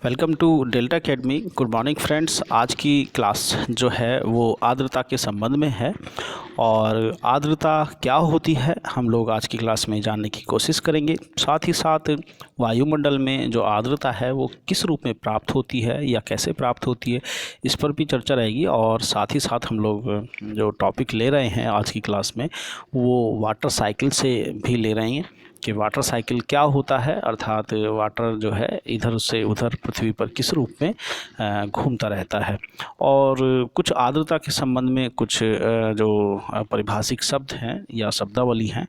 Welcome to Delta Academy. Good morning friends. आज की class जो है वो आर्द्रता के संबंध में है और आर्द्रता क्या होती है हम लोग आज की क्लास में जानने की कोशिश करेंगे। साथ ही साथ वायुमंडल में जो आर्द्रता है वो किस रूप में प्राप्त होती है या कैसे प्राप्त होती है, इस पर भी चर्चा रहेगी। और साथ ही साथ हम लोग जो टॉपिक ले रहे हैं आज की क्लास में वो वाटर साइकिल से भी ले रहे हैं कि वाटर साइकिल क्या होता है, अर्थात वाटर जो है इधर से उधर पृथ्वी पर किस रूप में घूमता रहता है। और कुछ आर्द्रता के संबंध में कुछ जो पारिभाषिक शब्द हैं या शब्दावली हैं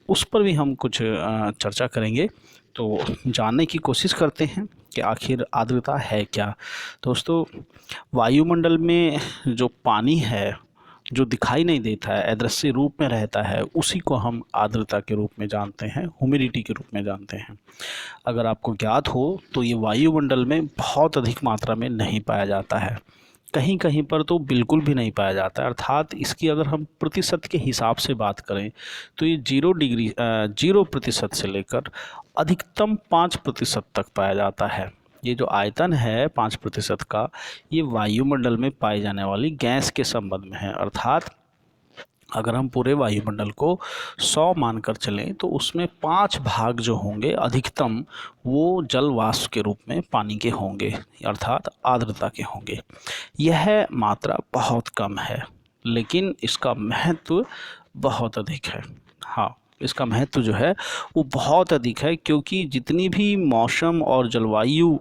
उस पर भी हम कुछ चर्चा करेंगे। तो जानने की कोशिश करते हैं कि आखिर आर्द्रता है क्या। दोस्तों, वायुमंडल में जो पानी है जो दिखाई नहीं देता है, अदृश्य रूप में रहता है, उसी को हम आर्द्रता के रूप में जानते हैं, ह्यूमिडिटी के रूप में जानते हैं। अगर आपको ज्ञात हो तो ये वायुमंडल में बहुत अधिक मात्रा में नहीं पाया जाता है, कहीं कहीं पर तो बिल्कुल भी नहीं पाया जाता है। अर्थात इसकी अगर हम प्रतिशत के हिसाब से बात करें तो ये 0% से लेकर अधिकतम 5% तक पाया जाता है। ये जो आयतन है 5% का, ये वायुमंडल में पाई जाने वाली गैस के संबंध में है। अर्थात अगर हम पूरे वायुमंडल को 100 मानकर चलें तो उसमें 5 भाग जो होंगे अधिकतम वो जल वाष्प के रूप में पानी के होंगे, अर्थात आर्द्रता के होंगे। यह मात्रा बहुत कम है लेकिन इसका महत्व बहुत अधिक है। हाँ, इसका महत्व जो है वो बहुत अधिक है, क्योंकि जितनी भी मौसम और जलवायु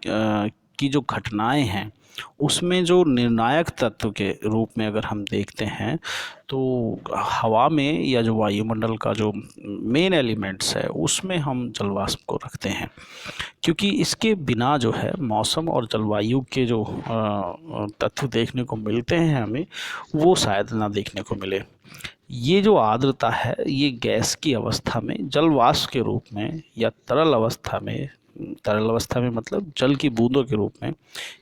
की जो घटनाएं हैं उसमें जो निर्णायक तत्व के रूप में अगर हम देखते हैं तो हवा में या जो वायुमंडल का जो मेन एलिमेंट्स है उसमें हम जलवाष्प को रखते हैं, क्योंकि इसके बिना जो है मौसम और जलवायु के जो तत्व देखने को मिलते हैं हमें, वो शायद ना देखने को मिले। ये जो आर्द्रता है ये गैस की अवस्था में जल वाष्प के रूप में या तरल अवस्था में मतलब जल की बूंदों के रूप में,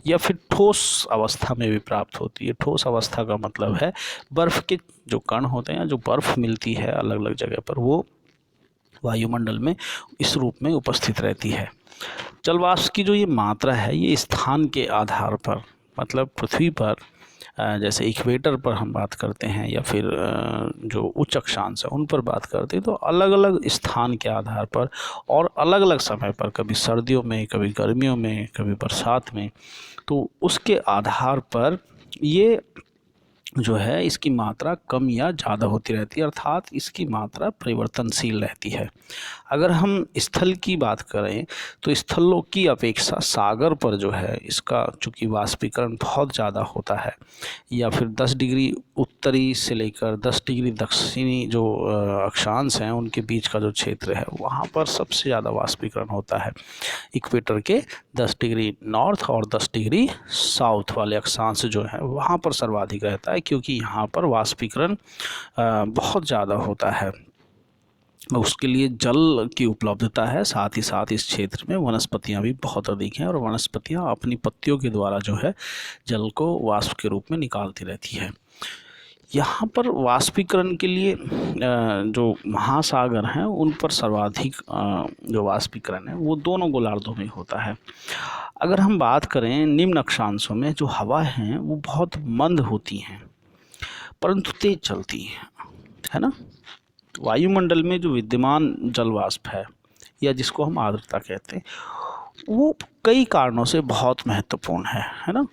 या फिर ठोस अवस्था में भी प्राप्त होती है। ठोस अवस्था का मतलब है बर्फ़ के जो कण होते हैं, जो बर्फ़ मिलती है अलग अलग जगह पर, वो वायुमंडल में इस रूप में उपस्थित रहती है। जल वाष्प की जो ये मात्रा है ये स्थान के आधार पर, मतलब पृथ्वी पर जैसे इक्वेटर पर हम बात करते हैं या फिर जो उच्च अक्षांश है उन पर बात करते हैं, तो अलग अलग स्थान के आधार पर और अलग अलग समय पर, कभी सर्दियों में, कभी गर्मियों में, कभी बरसात में, तो उसके आधार पर ये जो है इसकी मात्रा कम या ज़्यादा होती रहती है, अर्थात इसकी मात्रा परिवर्तनशील रहती है। अगर हम स्थल की बात करें तो स्थलों की अपेक्षा सागर पर जो है इसका चूँकि वाष्पीकरण बहुत ज़्यादा होता है, या फिर 10 डिग्री उत्तरी से लेकर 10 डिग्री दक्षिणी जो अक्षांश हैं उनके बीच का जो क्षेत्र है वहाँ पर सबसे ज़्यादा वाष्पीकरण होता है। इक्वेटर के 10 डिग्री नॉर्थ और 10 डिग्री साउथ वाले अक्षांश जो है वहाँ पर सर्वाधिक रहता है, क्योंकि यहाँ पर वाष्पीकरण बहुत ज़्यादा होता है। उसके लिए जल की उपलब्धता है, साथ ही साथ इस क्षेत्र में वनस्पतियाँ भी बहुत अधिक हैं और वनस्पतियाँ अपनी पत्तियों के द्वारा जो है जल को वाष्प के रूप में निकालती रहती है। यहाँ पर वाष्पीकरण के लिए जो महासागर हैं उन पर सर्वाधिक जो वाष्पीकरण है वो दोनों गोलार्धों में होता है। अगर हम बात करें निम्न अक्षांशों में जो हवा हैं वो बहुत मंद होती हैं परंतु तेज चलती हैं, है ना। वायुमंडल में जो विद्यमान जल वाष्प है या जिसको हम आर्द्रता कहते हैं वो कई कारणों से बहुत महत्वपूर्ण है ना।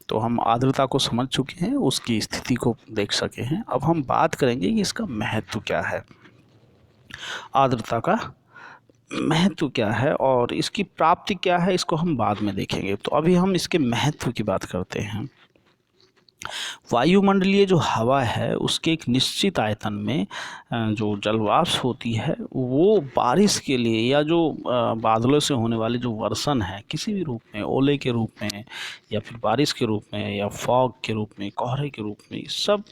तो हम आर्द्रता को समझ चुके हैं, उसकी स्थिति को देख सके हैं। अब हम बात करेंगे कि इसका महत्व क्या है, आर्द्रता का महत्व क्या है और इसकी प्राप्ति क्या है, इसको हम बाद में देखेंगे। तो अभी हम इसके महत्व की बात करते हैं। वायुमंडलीय जो हवा है उसके एक निश्चित आयतन में जो जलवाष्प होती है वो बारिश के लिए या जो बादलों से होने वाले जो वर्षण है किसी भी रूप में, ओले के रूप में या फिर बारिश के रूप में या फॉग के रूप में, कोहरे के रूप में, सब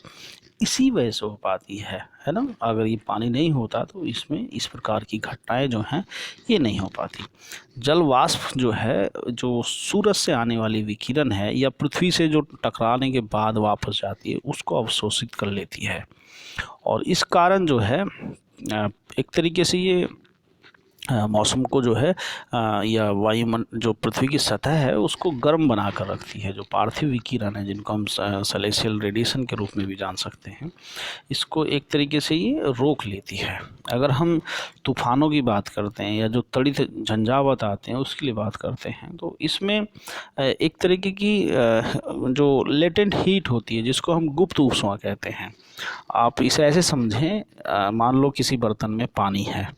इसी वजह से हो पाती है ना। अगर ये पानी नहीं होता तो इसमें इस प्रकार की घटनाएं जो हैं ये नहीं हो पाती। जल वाष्प जो है जो सूरज से आने वाली विकिरण है या पृथ्वी से जो टकराने के बाद वापस जाती है उसको अवशोषित कर लेती है, और इस कारण जो है एक तरीके से ये मौसम को जो है या वायुमंडल जो पृथ्वी की सतह है उसको गर्म बना कर रखती है। जो पार्थिव विकिरण है जिनको हम सेलेस्टियल रेडिएशन के रूप में भी जान सकते हैं, इसको एक तरीके से ये रोक लेती है। अगर हम तूफानों की बात करते हैं या जो तड़ित झंझावात आते हैं उसके लिए बात करते हैं, तो इसमें एक तरीके की जो लेटेंट हीट होती है जिसको हम गुप्त ऊष्मा कहते हैं। आप इसे ऐसे समझें, मान लो किसी बर्तन में पानी है,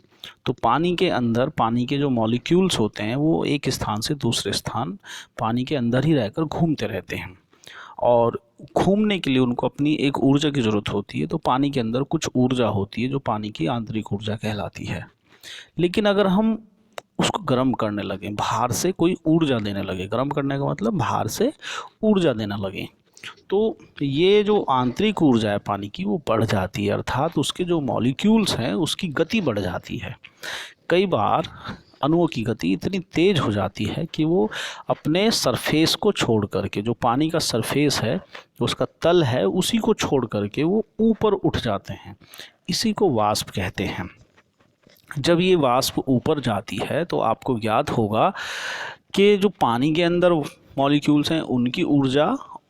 तो पानी के अंदर पानी के जो मॉलिक्यूल्स होते हैं वो एक स्थान से दूसरे स्थान पानी के अंदर ही रहकर घूमते रहते हैं, और घूमने के लिए उनको अपनी एक ऊर्जा की ज़रूरत होती है। तो पानी के अंदर कुछ ऊर्जा होती है जो पानी की आंतरिक ऊर्जा कहलाती है। लेकिन अगर हम उसको गर्म करने लगे, बाहर से कोई ऊर्जा देने लगे, गर्म करने का मतलब बाहर से ऊर्जा देने लगे, तो ये जो आंतरिक ऊर्जा है पानी की वो बढ़ जाती है, अर्थात उसके जो मॉलिक्यूल्स हैं उसकी गति बढ़ जाती है। कई बार अणुओं की गति इतनी तेज़ हो जाती है कि वो अपने सरफेस को छोड़ करके, जो पानी का सरफेस है उसका तल है उसी को छोड़ करके वो ऊपर उठ जाते हैं। इसी को वाष्प कहते हैं। जब ये वाष्प ऊपर जाती है तो आपको ज्ञात होगा कि जो पानी के अंदर मॉलिक्यूल्स हैं उनकी ऊर्जा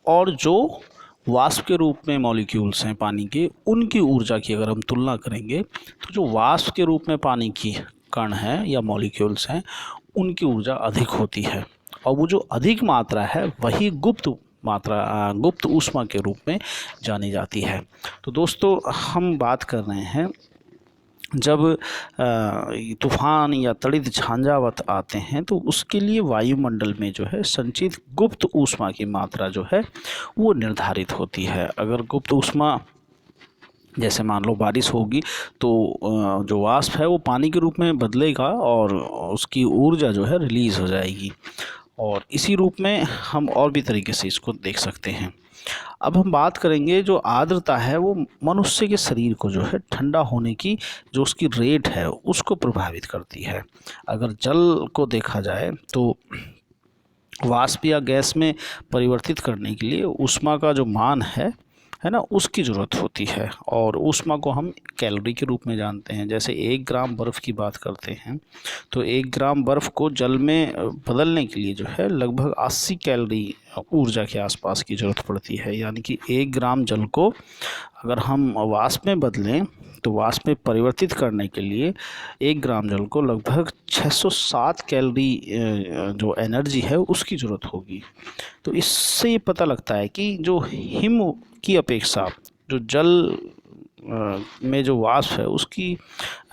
और जो वाष्प के रूप में मॉलिक्यूल्स हैं पानी के उनकी ऊर्जा की अगर हम तुलना करेंगे, तो जो वाष्प के रूप में पानी की कण है या मॉलिक्यूल्स हैं उनकी ऊर्जा अधिक होती है, और वो जो अधिक मात्रा है वही गुप्त ऊष्मा के रूप में जानी जाती है। तो दोस्तों, हम बात कर रहे हैं जब तूफान या तड़ित झंझावात आते हैं तो उसके लिए वायुमंडल में जो है संचित गुप्त ऊष्मा की मात्रा जो है वो निर्धारित होती है। अगर गुप्त ऊष्मा, जैसे मान लो बारिश होगी तो जो वाष्प है वो पानी के रूप में बदलेगा और उसकी ऊर्जा जो है रिलीज़ हो जाएगी, और इसी रूप में हम और भी तरीके से इसको देख सकते हैं। अब हम बात करेंगे जो आर्द्रता है वो मनुष्य के शरीर को जो है ठंडा होने की जो उसकी रेट है उसको प्रभावित करती है। अगर जल को देखा जाए तो वाष्प या गैस में परिवर्तित करने के लिए ऊष्मा का जो मान है ना, उसकी ज़रूरत होती है, और ऊष्मा को हम कैलोरी के रूप में जानते हैं। जैसे 1 ग्राम बर्फ़ की बात करते हैं तो 1 ग्राम बर्फ़ को जल में बदलने के लिए जो है लगभग 80 कैलोरी ऊर्जा के आसपास की ज़रूरत पड़ती है। यानी कि 1 ग्राम जल को अगर हम वाष्प में बदलें तो वाष्प में परिवर्तित करने के लिए 1 ग्राम जल को लगभग 607 कैलोरी जो एनर्जी है उसकी ज़रूरत होगी। तो इससे ये पता लगता है कि जो हिम की अपेक्षा जो जल में जो वाष्प है उसकी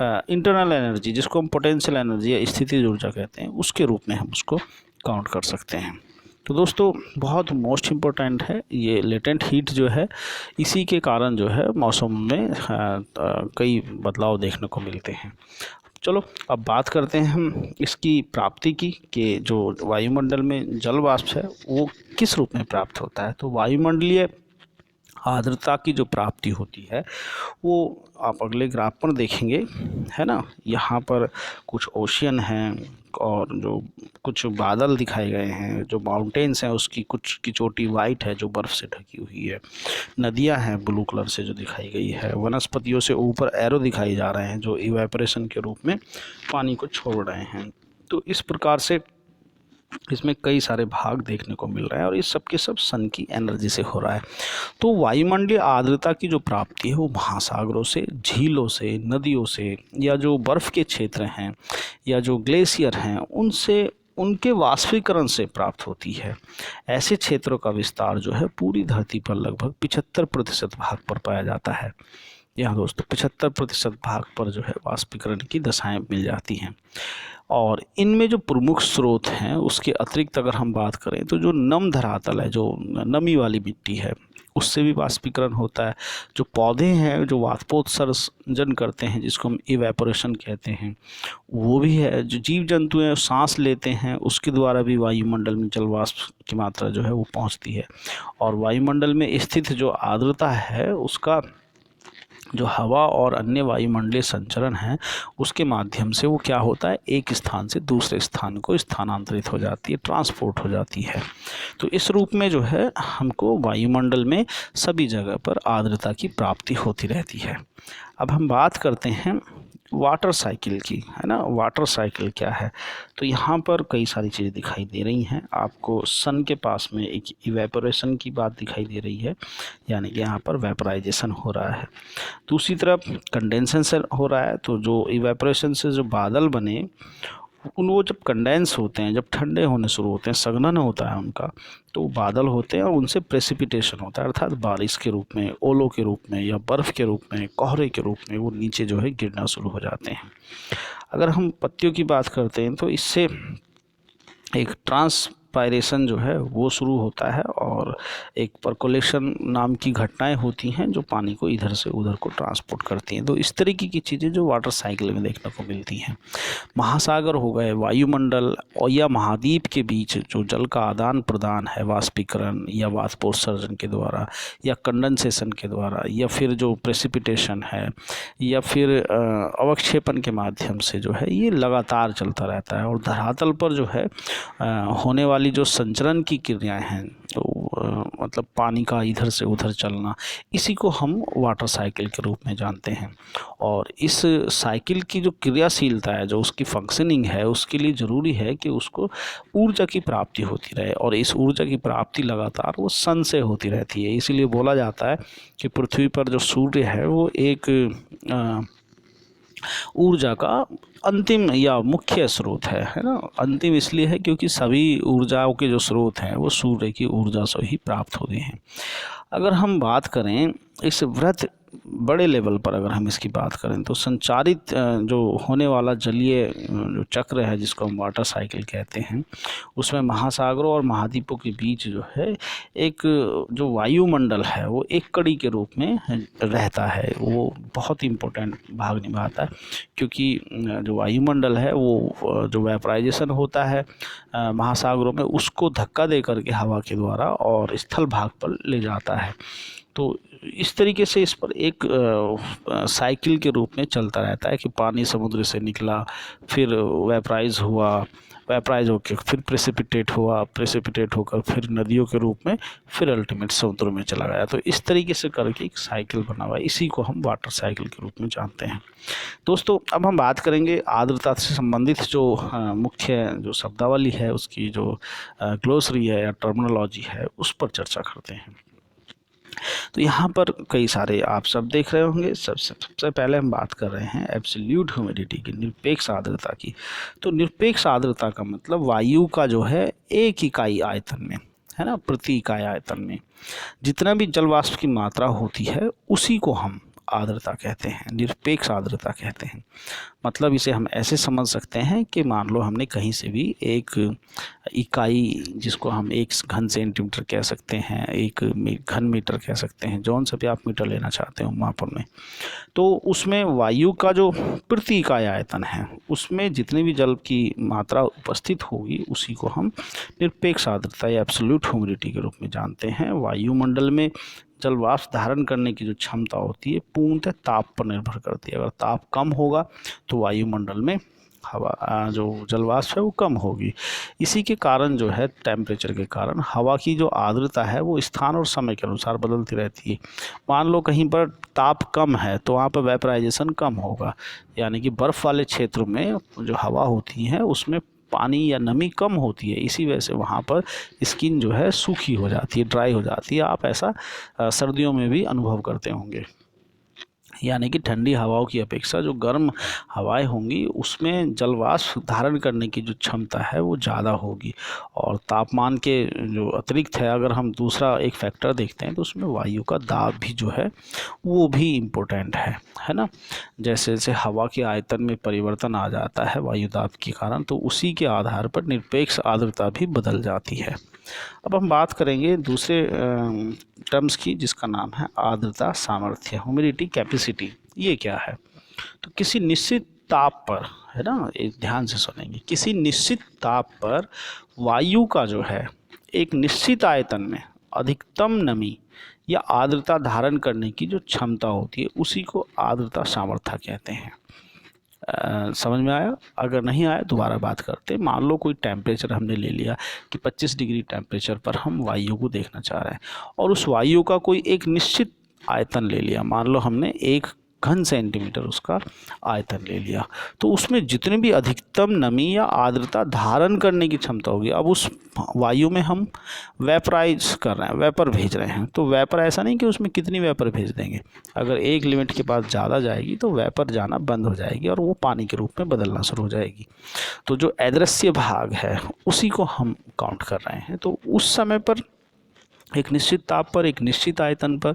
इंटरनल एनर्जी, जिसको हम पोटेंशियल एनर्जी या स्थितिज ऊर्जा कहते हैं, उसके रूप में हम उसको काउंट कर सकते हैं। तो दोस्तों, बहुत मोस्ट इम्पोर्टेंट है ये लेटेंट हीट जो है, इसी के कारण जो है मौसम में कई बदलाव देखने को मिलते हैं। चलो अब बात करते हैं हम इसकी प्राप्ति की, कि जो वायुमंडल में जल वाष्प है वो किस रूप में प्राप्त होता है। तो वायुमंडलीय आर्द्रता की जो प्राप्ति होती है वो आप अगले ग्राफ पर देखेंगे, है ना। यहाँ पर कुछ ओशियन हैं और जो कुछ बादल दिखाए गए हैं, जो माउंटेन्स हैं उसकी कुछ की चोटी वाइट है जो बर्फ़ से ढकी हुई है, नदियाँ हैं ब्लू कलर से जो दिखाई गई है, वनस्पतियों से ऊपर एरो दिखाई जा रहे हैं जो इवेपोरेशन के रूप में पानी को छोड़ रहे हैं। तो इस प्रकार से इसमें कई सारे भाग देखने को मिल रहे हैं और इस सब के सब सन की एनर्जी से हो रहा है। तो वायुमंडलीय आर्द्रता की जो प्राप्ति है वो महासागरों से, झीलों से, नदियों से, या जो बर्फ़ के क्षेत्र हैं या जो ग्लेशियर हैं उनसे, उनके वाष्पीकरण से प्राप्त होती है। ऐसे क्षेत्रों का विस्तार जो है पूरी धरती पर लगभग 75% भाग पर पाया जाता है। यहाँ दोस्तों 75% भाग पर जो है वाष्पीकरण की दशाएं मिल जाती हैं। और इनमें जो प्रमुख स्रोत हैं उसके अतिरिक्त अगर हम बात करें तो जो नम धरातल है, जो नमी वाली मिट्टी है, उससे भी वाष्पीकरण होता है। जो पौधे हैं जो वाष्पोत्सर्जन करते हैं जिसको हम इवेपोरेशन कहते हैं, वो भी है। जो जीव जंतु हैं सांस लेते हैं उसके द्वारा भी वायुमंडल में जल वाष्प की मात्रा जो है वो पहुंचती है। और वायुमंडल में स्थित जो आर्द्रता है उसका जो हवा और अन्य वायुमंडलीय संचरण है उसके माध्यम से वो क्या होता है, एक स्थान से दूसरे स्थान को स्थानांतरित हो जाती है, ट्रांसपोर्ट हो जाती है। तो इस रूप में जो है हमको वायुमंडल में सभी जगह पर आर्द्रता की प्राप्ति होती रहती है। अब हम बात करते हैं वाटर साइकिल की, है ना। वाटर साइकिल क्या है, तो यहाँ पर कई सारी चीज़ें दिखाई दे रही हैं आपको। सन के पास में एक इवेपोरेशन की बात दिखाई दे रही है, यानी कि यहाँ पर वेपराइजेशन हो रहा है। दूसरी तरफ कंडेंसेशन हो रहा है, तो जो इवेपोरेशन से जो बादल बने वो जब कंडेंस होते हैं, जब ठंडे होने शुरू होते हैं, सघनन होता है उनका, तो बादल होते हैं और उनसे प्रेसिपिटेशन होता है, अर्थात बारिश के रूप में, ओलों के रूप में या बर्फ़ के रूप में, कोहरे के रूप में वो नीचे जो है गिरना शुरू हो जाते हैं। अगर हम पत्तियों की बात करते हैं तो इससे एक ट्रांसपायरेशन जो है वो शुरू होता है और एक परकोलेशन नाम की घटनाएं होती हैं जो पानी को इधर से उधर को ट्रांसपोर्ट करती हैं। तो इस तरीके की चीज़ें जो वाटर साइकिल में देखने को मिलती हैं। महासागर हो गए, वायुमंडल और या महाद्वीप के बीच जो जल का आदान प्रदान है, वाष्पीकरण या वाष्पोत्सर्जन के द्वारा या कंडेंसेशन के द्वारा या फिर जो प्रेसिपिटेशन है या फिर अवक्षेपण के माध्यम से जो है ये लगातार चलता रहता है। और धरातल पर जो है होने वाली जो संचरण की क्रियाएं हैं, तो मतलब पानी का इधर से उधर चलना, इसी को हम वाटर साइकिल के रूप में जानते हैं। और इस साइकिल की जो क्रियाशीलता है, जो उसकी फंक्शनिंग है, उसके लिए ज़रूरी है कि उसको ऊर्जा की प्राप्ति होती रहे, और इस ऊर्जा की प्राप्ति लगातार वो सन से होती रहती है। इसीलिए बोला जाता है कि पृथ्वी पर जो सूर्य है वो एक ऊर्जा का अंतिम या मुख्य स्रोत है ना। अंतिम इसलिए है क्योंकि सभी ऊर्जाओं के जो स्रोत हैं वो सूर्य की ऊर्जा से ही प्राप्त होते हैं। अगर हम बात करें इस वृत्त बड़े लेवल पर, अगर हम इसकी बात करें तो संचारित जो होने वाला जलीय जो चक्र है जिसको हम वाटर साइकिल कहते हैं, उसमें महासागरों और महाद्वीपों के बीच जो है एक जो वायुमंडल है वो एक कड़ी के रूप में रहता है। वो बहुत इम्पोर्टेंट भाग निभाता है, क्योंकि जो वायुमंडल है वो जो वेपराइजेशन होता है महासागरों में, उसको धक्का दे करके हवा के द्वारा और स्थल भाग पर ले जाता है। तो इस तरीके से इस पर एक साइकिल के रूप में चलता रहता है कि पानी समुद्र से निकला, फिर वेपराइज हुआ, वेपराइज होकर फिर प्रेसिपिटेट हुआ, प्रेसिपिटेट होकर फिर नदियों के रूप में, फिर अल्टीमेट समुद्र में चला गया। तो इस तरीके से करके एक साइकिल बना हुआ है, इसी को हम वाटर साइकिल के रूप में जानते हैं। दोस्तों, अब हम बात करेंगे आर्द्रता से संबंधित जो मुख्य जो शब्दावली है, उसकी जो ग्लोसरी है या टर्मिनोलॉजी है, उस पर चर्चा करते हैं। तो यहाँ पर कई सारे आप सब देख रहे होंगे। सबसे पहले हम बात कर रहे हैं एब्सोल्यूट ह्यूमिडिटी की, निरपेक्ष आर्द्रता की। तो निरपेक्ष आर्द्रता का मतलब वायु का जो है एक इकाई आयतन में, है ना, प्रति इकाई आयतन में जितना भी जल वाष्प की मात्रा होती है उसी को हम आर्द्रता कहते हैं, निरपेक्ष आर्द्रता कहते हैं। मतलब इसे हम ऐसे समझ सकते हैं कि मान लो हमने कहीं से भी एक इकाई, जिसको हम एक घन सेंटीमीटर कह सकते हैं, एक घन मीटर कह सकते हैं, जौन सा भी आप मीटर लेना चाहते हो मापन में, तो उसमें वायु का जो प्रति इकाई आयतन है उसमें जितनी भी जल की मात्रा उपस्थित होगी उसी को हम निरपेक्ष आर्द्रता या एब्सोल्यूट ह्यूमिडिटी के रूप में जानते हैं। वायुमंडल में जल वाष्प धारण करने की जो क्षमता होती है पूर्णतः ताप पर निर्भर करती है। अगर ताप कम होगा तो वायुमंडल में हवा जो जल वाष्प है वो कम होगी। इसी के कारण जो है टेम्परेचर के कारण हवा की जो आर्द्रता है वो स्थान और समय के अनुसार बदलती रहती है। मान लो कहीं पर ताप कम है तो वहाँ पर वेपराइजेशन कम होगा, यानी कि बर्फ़ वाले क्षेत्रों में जो हवा होती है उसमें पानी या नमी कम होती है, इसी वजह से वहाँ पर स्किन जो है सूखी हो जाती है, ड्राई हो जाती है। आप ऐसा सर्दियों में भी अनुभव करते होंगे। यानी कि ठंडी हवाओं की अपेक्षा जो गर्म हवाएं होंगी उसमें जल वाष्प धारण करने की जो क्षमता है वो ज़्यादा होगी। और तापमान के जो अतिरिक्त है, अगर हम दूसरा एक फैक्टर देखते हैं तो उसमें वायु का दाब भी जो है वो भी इम्पोर्टेंट है ना। जैसे जैसे हवा के आयतन में परिवर्तन आ जाता है वायु दाब के कारण, तो उसी के आधार पर निरपेक्ष आर्द्रता भी बदल जाती है। अब हम बात करेंगे दूसरे टर्म्स की, जिसका नाम है आर्द्रता सामर्थ्य, ह्यूमिडिटी कैपेसिटी। ये क्या है? तो किसी निश्चित ताप पर, है ना, एक ध्यान से सुनेंगे, किसी निश्चित ताप पर वायु का जो है एक निश्चित आयतन में अधिकतम नमी या आर्द्रता धारण करने की जो क्षमता होती है उसी को आर्द्रता सामर्थ्य कहते हैं। समझ में आया? अगर नहीं आया दोबारा बात करते। मान लो कोई टेम्परेचर हमने ले लिया कि 25 डिग्री टेम्परेचर पर हम वायु को देखना चाह रहे हैं और उस वायु का कोई एक निश्चित आयतन ले लिया। मान लो हमने 1 घन सेंटीमीटर उसका आयतन ले लिया। तो उसमें जितनी भी अधिकतम नमी या आर्द्रता धारण करने की क्षमता होगी, अब उस वायु में हम वेपराइज कर रहे हैं, वेपर भेज रहे हैं, तो वेपर ऐसा नहीं कि उसमें कितनी वेपर भेज देंगे, अगर एक लिमिट के पास ज़्यादा जाएगी तो वेपर जाना बंद हो जाएगी और वो पानी के रूप में बदलना शुरू हो जाएगी। तो जो अदृश्य भाग है उसी को हम काउंट कर रहे हैं। तो उस समय पर एक निश्चित ताप पर, एक निश्चित आयतन पर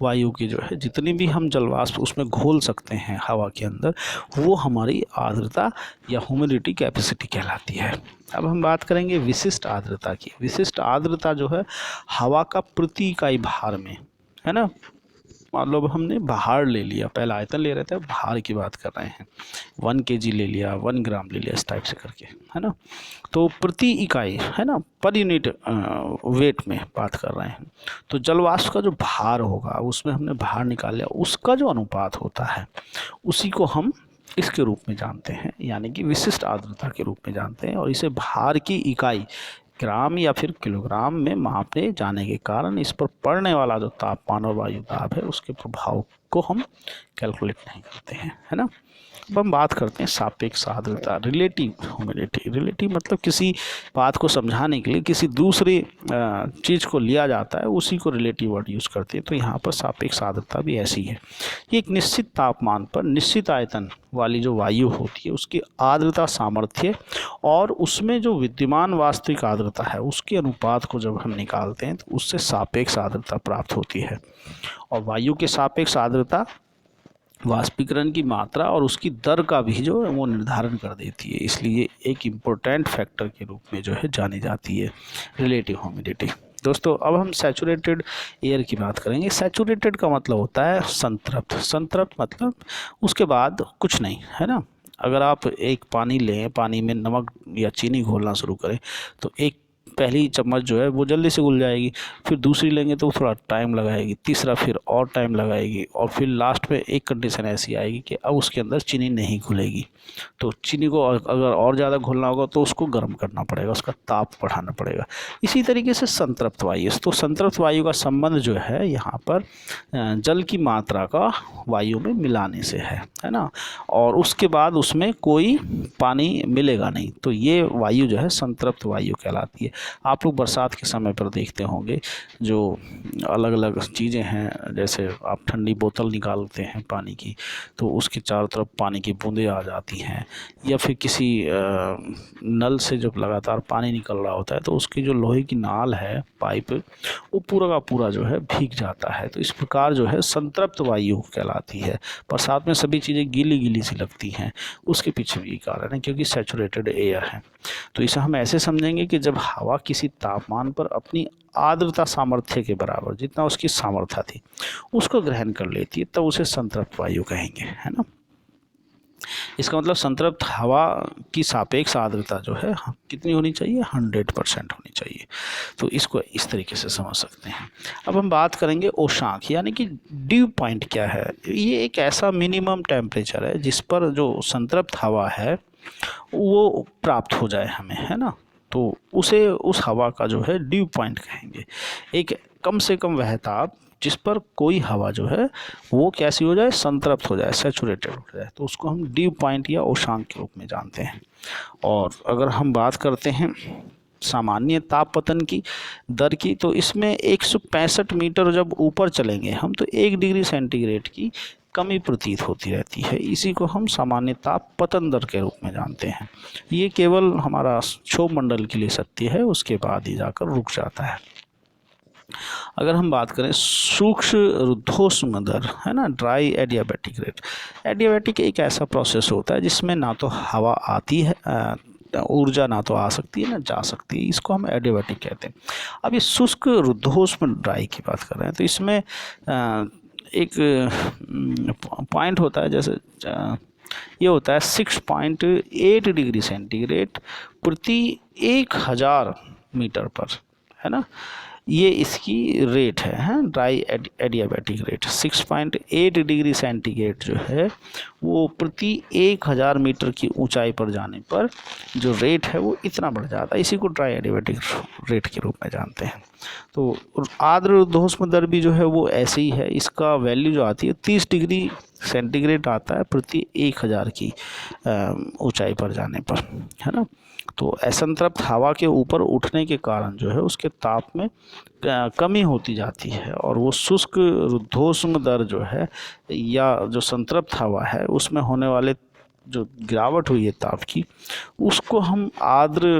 वायु की जो है जितनी भी हम जलवाष्प उसमें घोल सकते हैं हवा के अंदर, वो हमारी आर्द्रता या ह्यूमिडिटी कैपेसिटी कहलाती है। अब हम बात करेंगे विशिष्ट आर्द्रता की। विशिष्ट आर्द्रता जो है हवा का प्रति इकाई भार में, है ना, मतलब हमने भार ले लिया, पहला आयतन ले रहे थे, भार की बात कर रहे हैं, 1 kg ले लिया, 1 ग्राम ले लिया, इस टाइप से करके, है ना। तो प्रति इकाई, है ना, पर यूनिट वेट में बात कर रहे हैं। तो जलवाष्प का जो भार होगा उसमें हमने भार निकाल लिया, उसका जो अनुपात होता है उसी को हम इसके रूप में जानते हैं, यानी कि विशिष्ट आर्द्रता के रूप में जानते हैं। और इसे भार की इकाई ग्राम या फिर किलोग्राम में मापे जाने के कारण इस पर पड़ने वाला जो तापमान और वायु दाब है उसके प्रभाव को हम कैलकुलेट नहीं करते हैं, है ना। अब हम बात करते हैं सापेक्ष आर्द्रता, रिलेटिव ह्यूमिडिटी। रिलेटिव मतलब किसी बात को समझाने के लिए किसी दूसरी चीज़ को लिया जाता है, उसी को रिलेटिव वर्ड यूज़ करते हैं। तो यहाँ पर सापेक्ष आर्द्रता भी ऐसी है। ये एक निश्चित तापमान पर निश्चित आयतन वाली जो वायु होती है उसकी आर्द्रता सामर्थ्य और उसमें जो विद्यमान वास्तविक आर्द्रता है उसके अनुपात को जब हम निकालते हैं तो उससे सापेक्ष आर्द्रता प्राप्त होती है। और वायु के सापेक्ष आर्द्रता वाष्पीकरण की मात्रा और उसकी दर का भी जो है वो निर्धारण कर देती है, इसलिए एक इम्पोर्टेंट फैक्टर के रूप में जो है जानी जाती है रिलेटिव ह्यूमिडिटी। दोस्तों अब हम सैचुरेटेड एयर की बात करेंगे। सैचुरेटेड का मतलब होता है संतृप्त। संतृप्त मतलब उसके बाद कुछ नहीं, है ना। अगर आप एक पानी लें, पानी में नमक या चीनी घोलना शुरू करें तो एक पहली चम्मच जो है वो जल्दी से घुल जाएगी, फिर दूसरी लेंगे तो थोड़ा टाइम लगाएगी, तीसरा फिर और टाइम लगाएगी, और फिर लास्ट में एक कंडीशन ऐसी आएगी कि अब उसके अंदर चीनी नहीं घुलेगी। तो चीनी को अगर और ज़्यादा घुलना होगा तो उसको गर्म करना पड़ेगा, उसका ताप बढ़ाना पड़ेगा। इसी तरीके से संतृप्त वायु, तो संतृप्त वायु का संबंध जो है यहाँ पर जल की मात्रा का वायु में मिलाने से है ना, और उसके बाद उसमें कोई पानी मिलेगा नहीं, तो ये वायु जो है संतृप्त वायु कहलाती है। आप लोग बरसात के समय पर देखते होंगे जो अलग अलग चीज़ें हैं, जैसे आप ठंडी बोतल निकालते हैं पानी की तो उसके चारों तरफ पानी की बूंदें आ जाती हैं, या फिर किसी नल से जब लगातार पानी निकल रहा होता है तो उसकी जो लोहे की नाल है, पाइप, वो पूरा का पूरा जो है भीग जाता है। तो इस प्रकार जो है संतृप्त वायु कहलाती है। बरसात में सभी चीज़ें गीली गीली सी लगती हैं, उसके पीछे भी कारण है क्योंकि सैचुरेटेड एयर है। तो इसे हम ऐसे समझेंगे कि जब हवा किसी तापमान पर अपनी आर्द्रता सामर्थ्य के बराबर, जितना उसकी सामर्थ्य थी, उसको ग्रहण कर लेती है तब उसे संतृप्त वायु कहेंगे, है ना। इसका मतलब संतृप्त हवा की सापेक्ष आर्द्रता जो है कितनी होनी चाहिए, 100% होनी चाहिए। तो इसको इस तरीके से समझ सकते हैं। अब हम बात करेंगे ओशांक, यानी कि ड्यू पॉइंट क्या है। ये एक ऐसा मिनिमम टेम्परेचर है जिस पर जो संतृप्त हवा है वो प्राप्त हो जाए हमें, है ना। तो उसे, उस हवा का जो है ड्यू पॉइंट कहेंगे। एक कम से कम वह ताप जिस पर कोई हवा जो है वो कैसी हो जाए, संतृप्त हो जाए, सैचुरेटेड हो जाए, तो उसको हम ड्यू पॉइंट या ओशांक के रूप में जानते हैं। और अगर हम बात करते हैं सामान्य ताप पतन की दर की, तो इसमें 165 मीटर जब ऊपर चलेंगे हम तो 1 डिग्री सेंटीग्रेड की कमी प्रतीत होती रहती है। इसी को हम सामान्य ताप पतन दर के रूप में जानते हैं। ये केवल हमारा क्षोभ मंडल के लिए सत्य है, उसके बाद ही जाकर रुक जाता है। अगर हम बात करें सूक्ष्म रुद्धोष्म दर, है ना, ड्राई एडियाबैटिक रेट। एडियाबैटिक एक ऐसा प्रोसेस होता है जिसमें ना तो हवा आती है, ऊर्जा ना तो आ सकती है ना जा सकती है, इसको हम एडियाबैटिक कहते हैं। अब ये शुष्क रुद्धोष्म ड्राई की बात कर रहे हैं तो इसमें एक पॉइंट होता है, जैसे ये होता है 6.8 डिग्री सेंटीग्रेड प्रति 1000 मीटर पर, है ना। ये इसकी रेट है dry adiabatic rate 6.8 degree centigrade जो है वो प्रति 1000 मीटर की ऊंचाई पर जाने पर जो रेट है वो इतना बढ़ जाता है। इसी को ड्राई एडियाबैटिक रेट के रूप में जानते हैं। तो आर्द्र ऊर्ध्वस्म दर भी जो है वो ऐसे ही है, इसका वैल्यू जो आती है 30 डिग्री सेंटीग्रेड आता है प्रति 1000 की ऊंचाई पर जाने पर, है ना। तो असंतृप्त हवा के ऊपर उठने के कारण जो है उसके ताप में कमी होती जाती है और वो शुष्क ऊर्ध्वस्म दर जो है या जो संतृप्त हवा है उसमें होने वाले जो गिरावट हुई है ताप की, उसको हम आर्द्र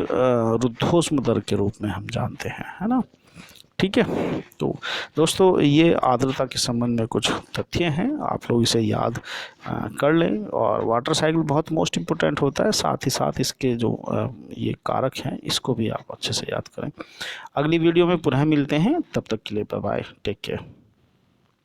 ऊर्ध्वस्म दर के रूप में हम जानते हैं, है ना। ठीक है, तो दोस्तों ये आर्द्रता के संबंध में कुछ तथ्य हैं, आप लोग इसे याद कर लें। और वाटर साइकिल बहुत मोस्ट इम्पोर्टेंट होता है, साथ ही साथ इसके जो ये कारक हैं इसको भी आप अच्छे से याद करें। अगली वीडियो में पुनः मिलते हैं, तब तक के लिए बाय बाय, टेक केयर।